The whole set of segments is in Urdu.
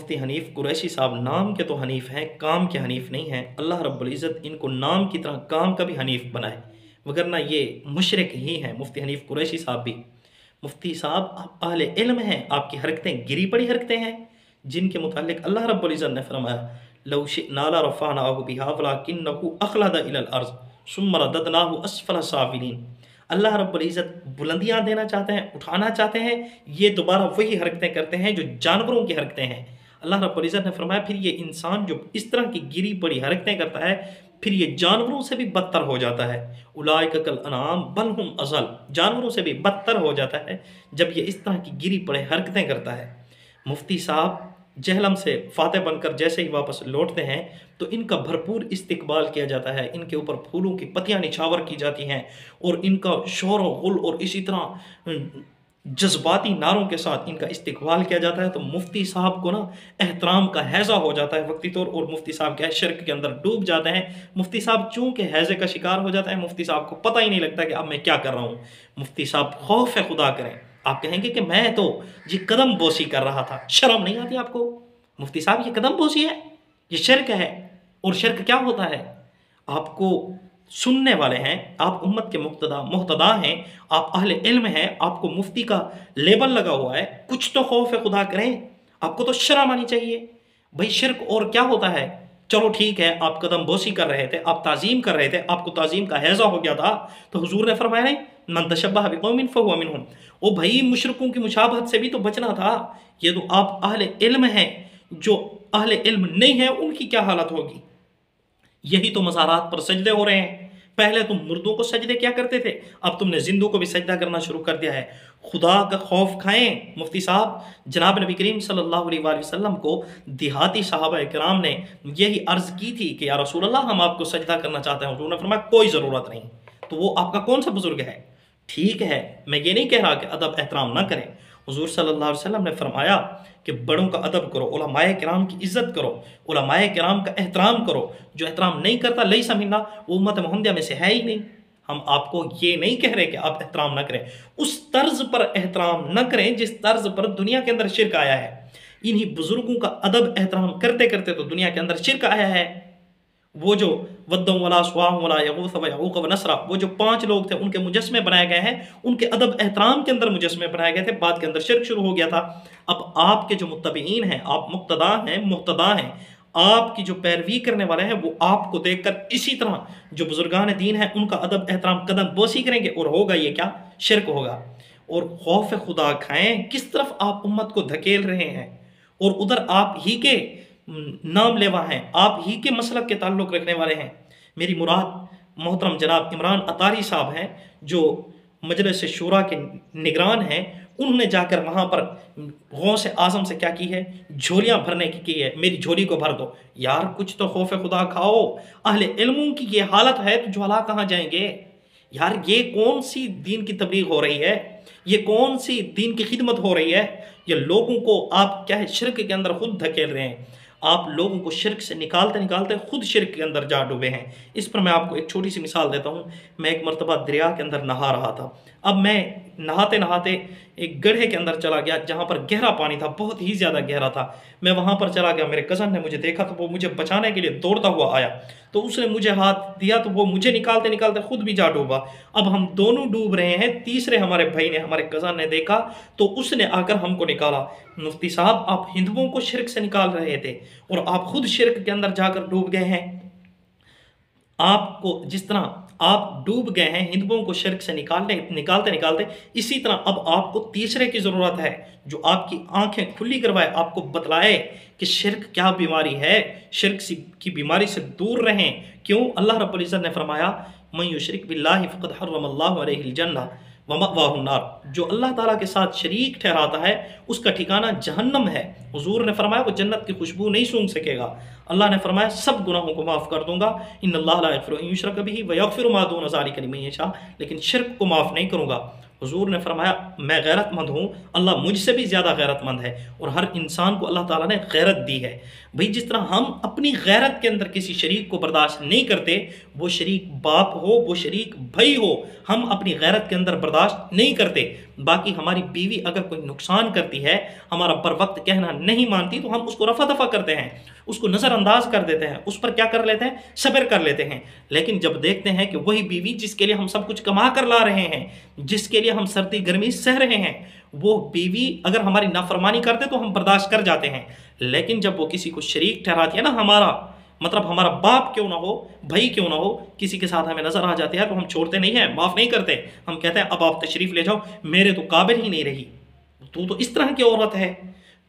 مفتی حنیف قریشی صاحب نام کے تو حنیف ہیں، کام کے حنیف نہیں ہیں۔ اللہ رب العزت ان کو نام کی طرح کام کا بھی حنیف بنائے، وگرنہ یہ مشرک ہی ہیں مفتی حنیف قریشی صاحب بھی۔ مفتی صاحب آپ اہل علم ہیں، آپ کی حرکتیں گری پڑی حرکتیں ہیں، جن کے متعلق اللہ رب العزت نے فرمایا لو شئنا لرفعناه بها ولكنه اخلد الى الارض ثم رددناه اسفل سافلین۔ اللہ رب العزت بلندیاں دینا چاہتے ہیں، اٹھانا چاہتے ہیں، یہ دوبارہ وہی حرکتیں کرتے ہیں جو جانوروں کی حرکتیں ہیں۔ اللہ رب العزت نے فرمایا پھر یہ انسان جو اس طرح کی گری پڑی حرکتیں کرتا ہے پھر یہ جانوروں سے بھی بدتر ہو جاتا ہے۔ اولئک کالانعام بل ہم اضل، جانوروں سے بھی بدتر ہو جاتا ہے جب یہ اس طرح کی گری پڑی حرکتیں کرتا ہے۔ مفتی صاحب جہلم سے فاتح بن کر جیسے ہی واپس لوٹتے ہیں تو ان کا بھرپور استقبال کیا جاتا ہے، ان کے اوپر پھولوں کی پتیاں نچھاور کی جاتی ہیں اور ان کا شور و غل اور اسی طرح جذباتی نعروں کے ساتھ ان کا استقبال کیا جاتا ہے۔ تو مفتی صاحب کو نا احترام کا ہیضہ ہو جاتا ہے وقتی طور، اور مفتی صاحب کیا ہے شرک کے اندر ڈوب جاتے ہیں۔ مفتی صاحب چونکہ ہیضے کا شکار ہو جاتا ہے، مفتی صاحب کو پتہ ہی نہیں لگتا کہ اب میں کیا کر رہا ہوں۔ مفتی صاحب خوف خدا کریں، آپ کہیں گے کہ میں تو یہ قدم بوسی کر رہا تھا، شرم نہیں آتی آپ کو؟ مفتی صاحب یہ قدم بوسی ہے، یہ شرک ہے۔ اور شرک کیا ہوتا ہے؟ آپ کو سننے والے ہیں، آپ امت کے مقتدا ہیں، آپ اہل علم ہیں، آپ کو مفتی کا لیبل لگا ہوا ہے، کچھ تو خوف خدا کریں، آپ کو تو شرم آنی چاہیے۔ بھئی شرک اور کیا ہوتا ہے؟ چلو ٹھیک ہے، آپ قدم بوسی کر رہے تھے، آپ تعظیم کر رہے تھے، آپ کو تعظیم کا ہیضہ ہو گیا تھا، تو حضور نے فرمایا نہیں من تشبہ بقوم فہو منہم، او بھائی مشرکوں کی مشابہت سے بھی تو بچنا تھا۔ یہ تو آپ اہل علم ہیں، جو اہل علم نہیں ہیں ان کی کیا حالت ہوگی؟ یہی تو مزارات پر سجدے ہو رہے ہیں۔ پہلے تم مردوں کو سجدے کیا کرتے تھے، اب تم نے زندوں کو بھی سجدہ کرنا شروع کر دیا ہے۔ خدا کا خوف کھائیں مفتی صاحب۔ جناب نبی کریم صلی اللہ علیہ وآلہ وسلم کو دیہاتی صحابہ کرام نے یہی عرض کی تھی کہ یا رسول اللہ ہم آپ کو سجدہ کرنا چاہتے ہیں، حضور نے فرمایا کوئی ضرورت نہیں۔ تو وہ آپ کا کون سا بزرگ ہے؟ ٹھیک ہے، میں یہ نہیں کہہ رہا کہ ادب احترام نہ کریں۔ حضور صلی اللہ علیہ وسلم نے فرمایا کہ بڑوں کا ادب کرو، علماء کرام کی عزت کرو، علماء کرام کا احترام کرو۔ جو احترام نہیں کرتا لیس منا، وہ امت محمدیہ میں سے ہے ہی نہیں۔ ہم آپ کو یہ نہیں کہہ رہے کہ آپ احترام نہ کریں، اس طرز پر احترام نہ کریں جس طرز پر دنیا کے اندر شرک آیا ہے۔ انہی بزرگوں کا ادب احترام کرتے کرتے تو دنیا کے اندر شرک آیا ہے۔ وہ جو ودّم ولا سواہم ولا یغوث ویعوق ونسرا، وہ جو 5 لوگ تھے ان کے مجسمے بنائے گئے ہیں، ان کے ادب احترام کے اندر مجسمے بنائے گئے تھے، بعد کے اندر شرک شروع ہو گیا تھا۔ اب آپ کے جو متبعین ہیں، آپ مقتدا ہیں، مہتدا ہیں، آپ کی جو پیروی کرنے والے ہیں، وہ آپ کو دیکھ کر اسی طرح جو بزرگان دین ہیں ان کا ادب احترام قدم بوسی کریں گے، اور ہوگا یہ کیا؟ شرک ہوگا۔ اور خوف خدا کھائیں، کس طرف آپ امت کو دھکیل رہے ہیں، اور ادھر آپ ہی کے نام لیوا ہیں، آپ ہی کے مسلک کے تعلق رکھنے والے ہیں۔ میری مراد محترم جناب عمران اطاری صاحب ہیں جو مجلس شورا کے نگران ہیں، انہوں نے جا کر وہاں پر غوث اعظم سے کیا کی ہے؟ جھولیاں بھرنے کی ہے، میری جھولی کو بھر دو۔ یار کچھ تو خوف خدا کھاؤ، اہل علموں کی یہ حالت ہے تو جھولا کہاں جائیں گے؟ یار یہ کون سی دین کی تبلیغ ہو رہی ہے؟ یہ کون سی دین کی خدمت ہو رہی ہے؟ یہ لوگوں کو آپ کیا ہے شرک کے اندر خود دھکیل رہے ہیں۔ آپ لوگوں کو شرک سے نکالتے نکالتے خود شرک کے اندر جا ڈوبے ہیں۔ اس پر میں آپ کو ایک چھوٹی سی مثال دیتا ہوں۔ میں ایک مرتبہ دریا کے اندر نہا رہا تھا۔ اب میں نہاتے نہاتے ایک گڑھے کے اندر چلا گیا جہاں پر گہرا پانی تھا، بہت ہی زیادہ گہرا تھا۔ میں وہاں پر چلا گیا، میرے کزن نے مجھے دیکھا تو وہ مجھے بچانے کے لیے دوڑتا ہوا آیا، تو اس نے مجھے ہاتھ دیا تو وہ مجھے نکالتے نکالتے خود بھی جا ڈوبا۔ اب ہم دونوں ڈوب رہے ہیں، تیسرے ہمارے بھائی نے، ہمارے کزن نے دیکھا تو اس نے آ کر ہم کو نکالا۔ مفتی صاحب آپ ہندوؤں کو شرک سے نکال رہے تھے اور آپ خود شرک کے اندر جا کر ڈوب گئے ہیں۔ آپ کو جس طرح آپ ڈوب گئے ہیں ہندوؤں کو شرک سے نکالتے نکالتے، اسی طرح اب آپ کو تیسرے کی ضرورت ہے جو آپ کی آنکھیں کھلی کروائے، آپ کو بتلائے کہ شرک کیا بیماری ہے، شرک کی بیماری سے دور رہیں۔ کیوں؟ اللہ رب العزت نے فرمایا من یشرک باللہ فقد حرم اللہ علیہ الجنہ ومأواہ النار، جو اللہ تعالیٰ کے ساتھ شریک ٹھہراتا ہے اس کا ٹھکانہ جہنم ہے۔ حضور نے فرمایا وہ جنت کی خوشبو نہیں سونگھ سکے گا۔ اللہ نے فرمایا سب گناہوں کو معاف کر دوں گا، ان اللہ لا یغفر ان یشرک بہ ویغفر ما دون ذلک لمن یشاء، لیکن شرک کو معاف نہیں کروں گا۔ حضور نے فرمایا میں غیرت مند ہوں، اللہ مجھ سے بھی زیادہ غیرت مند ہے، اور ہر انسان کو اللہ تعالیٰ نے غیرت دی ہے۔ بھئی جس طرح ہم اپنی غیرت کے اندر کسی شریک کو برداشت نہیں کرتے، وہ شریک باپ ہو، وہ شریک بھائی ہو، ہم اپنی غیرت کے اندر برداشت نہیں کرتے، باقی ہماری بیوی اگر کوئی نقصان کرتی ہے، ہمارا بر وقت کہنا نہیں مانتی، تو ہم اس کو رفع دفع کرتے ہیں، اس کو نظر انداز کر دیتے ہیں، اس پر کیا کر لیتے ہیں؟ صبر کر لیتے ہیں۔ لیکن جب دیکھتے ہیں کہ وہی بیوی جس کے لیے ہم سب کچھ کما کر لا رہے ہیں، جس کے لیے ہم سردی گرمی سہ رہے ہیں، وہ بیوی اگر ہماری نافرمانی کرتے تو ہم برداشت کر جاتے ہیں، لیکن جب وہ کسی کو شریک ٹھہراتی ہے نا، ہمارا مطلب ہمارا باپ کیوں نہ ہو، بھائی کیوں نہ ہو، کسی کے ساتھ ہمیں نظر آ جاتے ہیں تو ہم چھوڑتے نہیں ہیں، معاف نہیں کرتے، ہم کہتے ہیں اب آپ تشریف لے جاؤ، میرے تو قابل ہی نہیں رہی، تو اس طرح کی عورت ہے۔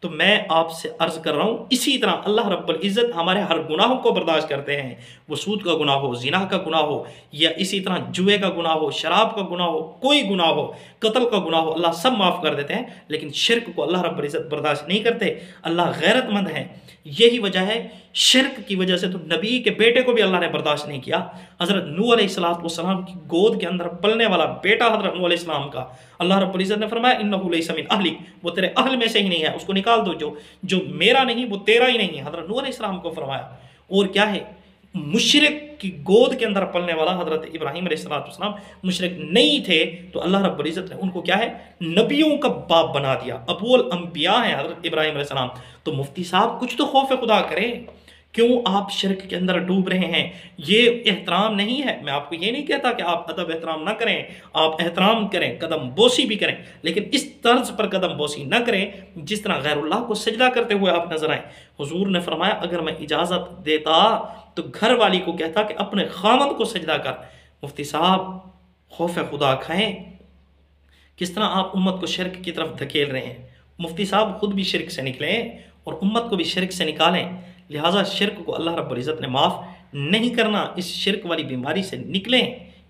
تو میں آپ سے عرض کر رہا ہوں، اسی طرح اللہ رب العزت ہمارے ہر گناہوں کو برداشت کرتے ہیں، وہ سود کا گناہ ہو، زنا کا گناہ ہو، یا اسی طرح جوئے کا گناہ ہو، شراب کا گناہ ہو، کوئی گناہ ہو، قتل کا گناہ ہو، اللہ سب معاف کر دیتے ہیں، لیکن شرک کو اللہ رب العزت برداشت نہیں کرتے۔ اللہ غیرت مند ہے، یہی وجہ ہے، شرک کی وجہ سے تو نبی کے بیٹے کو بھی اللہ نے برداشت نہیں کیا۔ حضرت نوح علیہ السلام کی گود کے اندر پلنے والا بیٹا حضرت نوح علیہ السلام کا، اللہ رب العزت نے فرمایا انہ لیس من اہلک، وہ تیرے اہل میں سے ہی نہیں ہے، اس کو نکال دو، جو میرا نہیں وہ تیرا ہی نہیں ہے، حضرت نوح علیہ السلام کو فرمایا۔ اور کیا ہے، مشرک کی گود کے اندر پلنے والا حضرت ابراہیم علیہ السلام مشرک نہیں تھے، تو اللہ رب العزت نے ان کو کیا ہے، نبیوں کا باپ بنا دیا، ابو الانبیاء ہیں حضرت ابراہیم علیہ السلام۔ تو مفتی صاحب کچھ تو خوف خدا کریں، کیوں آپ شرک کے اندر ڈوب رہے ہیں؟ یہ احترام نہیں ہے۔ میں آپ کو یہ نہیں کہتا کہ آپ ادب احترام نہ کریں، آپ احترام کریں، قدم بوسی بھی کریں، لیکن اس طرز پر قدم بوسی نہ کریں جس طرح غیر اللہ کو سجدہ کرتے ہوئے آپ نظر آئیں۔ حضور نے فرمایا اگر میں اجازت دیتا تو گھر والی کو کہتا کہ اپنے خامد کو سجدہ کر۔ مفتی صاحب خوف خدا کھائیں، کس طرح آپ امت کو شرک کی طرف دھکیل رہے ہیں۔ مفتی صاحب خود بھی شرک سے نکلیں اور امت کو بھی شرک سے نکالیں، لہٰذا شرک کو اللہ رب العزت نے معاف نہیں کرنا، اس شرک والی بیماری سے نکلیں۔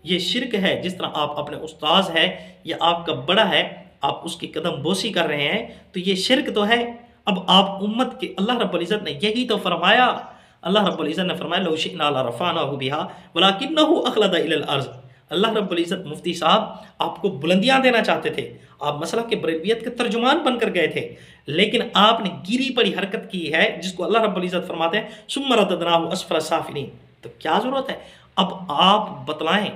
یہ شرک ہے، جس طرح آپ اپنے استاذ ہے یا آپ کا بڑا ہے، آپ اس کی قدم بوسی کر رہے ہیں، تو یہ شرک تو ہے۔ اب آپ امت کے، اللہ رب العزت نے یہی تو فرمایا، اللہ رب العزت نے فرمایا لو شئنا لرفعناه بها ولكنه اخلد الى الارض۔ اللہ رب العزت مفتی صاحب آپ کو بلندیاں دینا چاہتے تھے، آپ مسئلہ کے بریلویت کے ترجمان بن کر گئے تھے، لیکن آپ نے گیری پڑی حرکت کی ہے، جس کو اللہ رب العزت فرماتے ہیں ثم رددناه اسفل سافلین۔ تو کیا ضرورت ہے؟ اب آپ بتلائیں،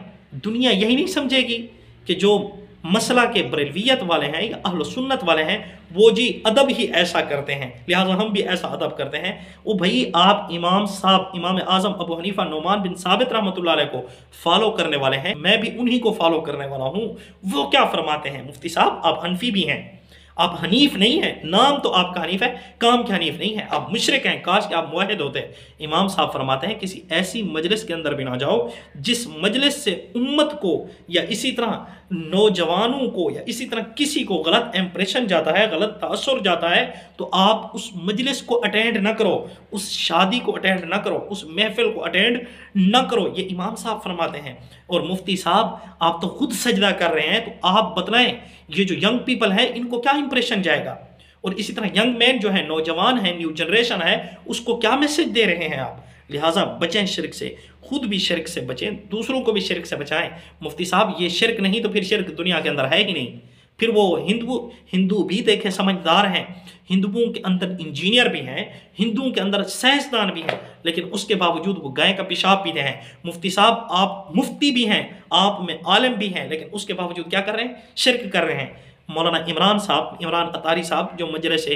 دنیا یہی نہیں سمجھے گی کہ جو مسئلہ کے بریلویت والے ہیں یا اہل سنت والے ہیں وہ جی ادب ہی ایسا کرتے ہیں، لہٰذا ہم بھی ایسا ادب کرتے ہیں۔ وہ بھائی آپ امام صاحب، امام اعظم ابو حنیفہ نعمان بن ثابت رحمۃ اللہ علیہ کو فالو کرنے والے ہیں، میں بھی انہی کو فالو کرنے والا ہوں۔ وہ کیا فرماتے ہیں؟ مفتی صاحب آپ حنفی بھی ہیں، آپ حنیف نہیں ہیں، نام تو آپ کا حنیف ہے، کام کے حنیف نہیں ہے، آپ مشرک ہیں، کاش کہ آپ موحد ہوتے۔ امام صاحب فرماتے ہیں کسی ایسی مجلس کے اندر بھی نہ جاؤ جس مجلس سے امت کو یا اسی طرح نوجوانوں کو یا اسی طرح کسی کو غلط امپریشن جاتا ہے، غلط تاثر جاتا ہے، تو آپ اس مجلس کو اٹینڈ نہ کرو، اس شادی کو اٹینڈ نہ کرو، اس محفل کو اٹینڈ نہ کرو، یہ امام صاحب فرماتے ہیں۔ اور مفتی صاحب آپ تو خود سجدہ کر رہے ہیں، تو آپ بتلائیں یہ جو ینگ پیپل ہیں ان کو کیا امپریشن جائے گا، اور اسی طرح ینگ مین جو ہے، نوجوان ہیں، نیو جنریشن ہے، اس کو کیا میسج دے رہے ہیں آپ؟ لہٰذا بچیں شرک سے، خود بھی شرک سے بچیں، دوسروں کو بھی شرک سے بچائیں۔ مفتی صاحب یہ شرک نہیں تو پھر شرک دنیا کے اندر ہے ہی نہیں۔ پھر وہ ہندو بھی دیکھیں سمجھدار ہیں، ہندوؤں کے اندر انجینئر بھی ہیں، ہندوؤں کے اندر سائنسدان بھی ہیں، لیکن اس کے باوجود وہ گائے کا پیشاب پیتے ہیں۔ مفتی صاحب آپ مفتی بھی ہیں، آپ میں عالم بھی ہیں، لیکن اس کے باوجود کیا کر رہے ہیں؟ شرک کر رہے ہیں۔ مولانا عمران اطاری صاحب جو مجلس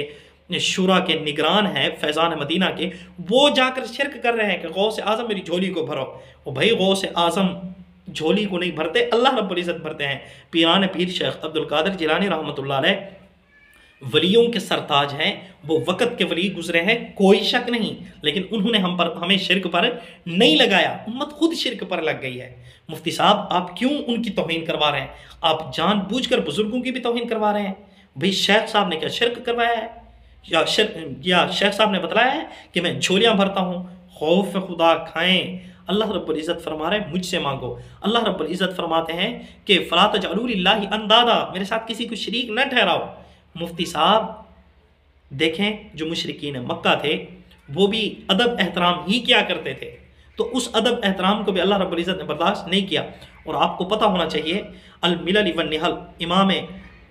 شورا کے نگران ہیں فیضان مدینہ کے، وہ جا کر شرک کر رہے ہیں کہ غوث اعظم میری جھولی کو بھرو۔ وہ بھائی غوث اعظم جھولی کو نہیں بھرتے، اللہ رب العزت بھرتے ہیں۔ پیران پیر شیخ عبد القادر جیلانی رحمۃ اللہ علیہ ولیوں کے سرتاج ہیں، وہ وقت کے ولی گزرے ہیں، کوئی شک نہیں، لیکن انہوں نے ہمیں شرک پر نہیں لگایا، امت خود شرک پر لگ گئی ہے۔ مفتی صاحب آپ کیوں ان کی توہین کروا رہے ہیں؟ آپ جان بوجھ کر بزرگوں کی بھی توہین کروا رہے ہیں۔ بھئی شیخ صاحب نے کیا شرک کروایا ہے؟ یا شیخ صاحب نے بتلایا ہے کہ میں جھولیاں بھرتا ہوں؟ خوف خدا کھائیں، اللہ رب العزت فرما رہے ہیں مجھ سے مانگو۔ اللہ رب العزت فرماتے ہیں کہ فَلَا تَجْعَلُوا لِلَّهِ أَنْدَادًا، میرے ساتھ کسی کو شریک نہ ٹھہراؤ۔ مفتی صاحب دیکھیں جو مشرکین مکہ تھے وہ بھی ادب احترام ہی کیا کرتے تھے، تو اس ادب احترام کو بھی اللہ رب العزت نے برداشت نہیں کیا۔ اور آپ کو پتہ ہونا چاہیے الملل والنحل، امام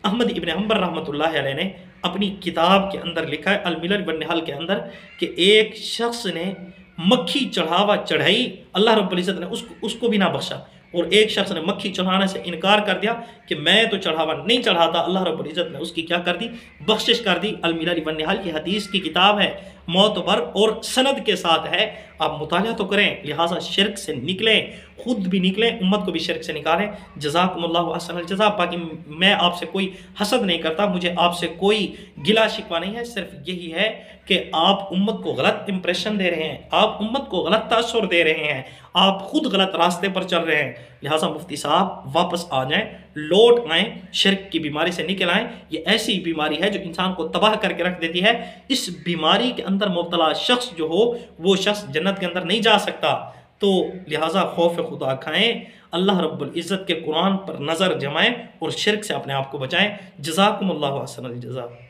احمد ابن حنبل رحمۃ اللہ علیہ نے اپنی کتاب کے اندر لکھا ہے الملل والنحل کے اندر کہ ایک شخص نے مکھی چڑھاوا چڑھائی، اللہ رب العزت نے اس کو بھی نہ بخشا، اور ایک شخص نے مکھی چڑھانے سے انکار کر دیا کہ میں تو چڑھاوا نہیں چڑھاتا، اللہ رب العزت نے اس کی کیا کر دی؟ بخشش کر دی۔ الملل والنہال کی حدیث کی کتاب ہے، معتبر اور سند کے ساتھ ہے، آپ مطالعہ تو کریں، لہٰذا شرک سے نکلیں، خود بھی نکلیں، امت کو بھی شرک سے نکالیں۔ جزاکم اللہ احسن الجزا۔ باقی میں آپ سے کوئی حسد نہیں کرتا، مجھے آپ سے کوئی گلا شکوہ نہیں ہے، صرف یہی ہے کہ آپ امت کو غلط امپریشن دے رہے ہیں، آپ امت کو غلط تاثر دے رہے ہیں، آپ خود غلط راستے پر چل رہے ہیں۔ لہٰذا مفتی صاحب واپس آ جائیں، لوٹ آئیں، شرک کی بیماری سے نکل آئیں۔ یہ ایسی بیماری ہے جو انسان کو تباہ کر کے رکھ دیتی ہے۔ اس بیماری کے اندر مبتلا شخص جو ہو وہ شخص جنت کے اندر نہیں جا سکتا۔ تو لہٰذا خوف خدا کھائیں، اللہ رب العزت کے قرآن پر نظر جمائیں اور شرک سے اپنے آپ کو بچائیں۔ جزاکم اللہ احسن الجزا۔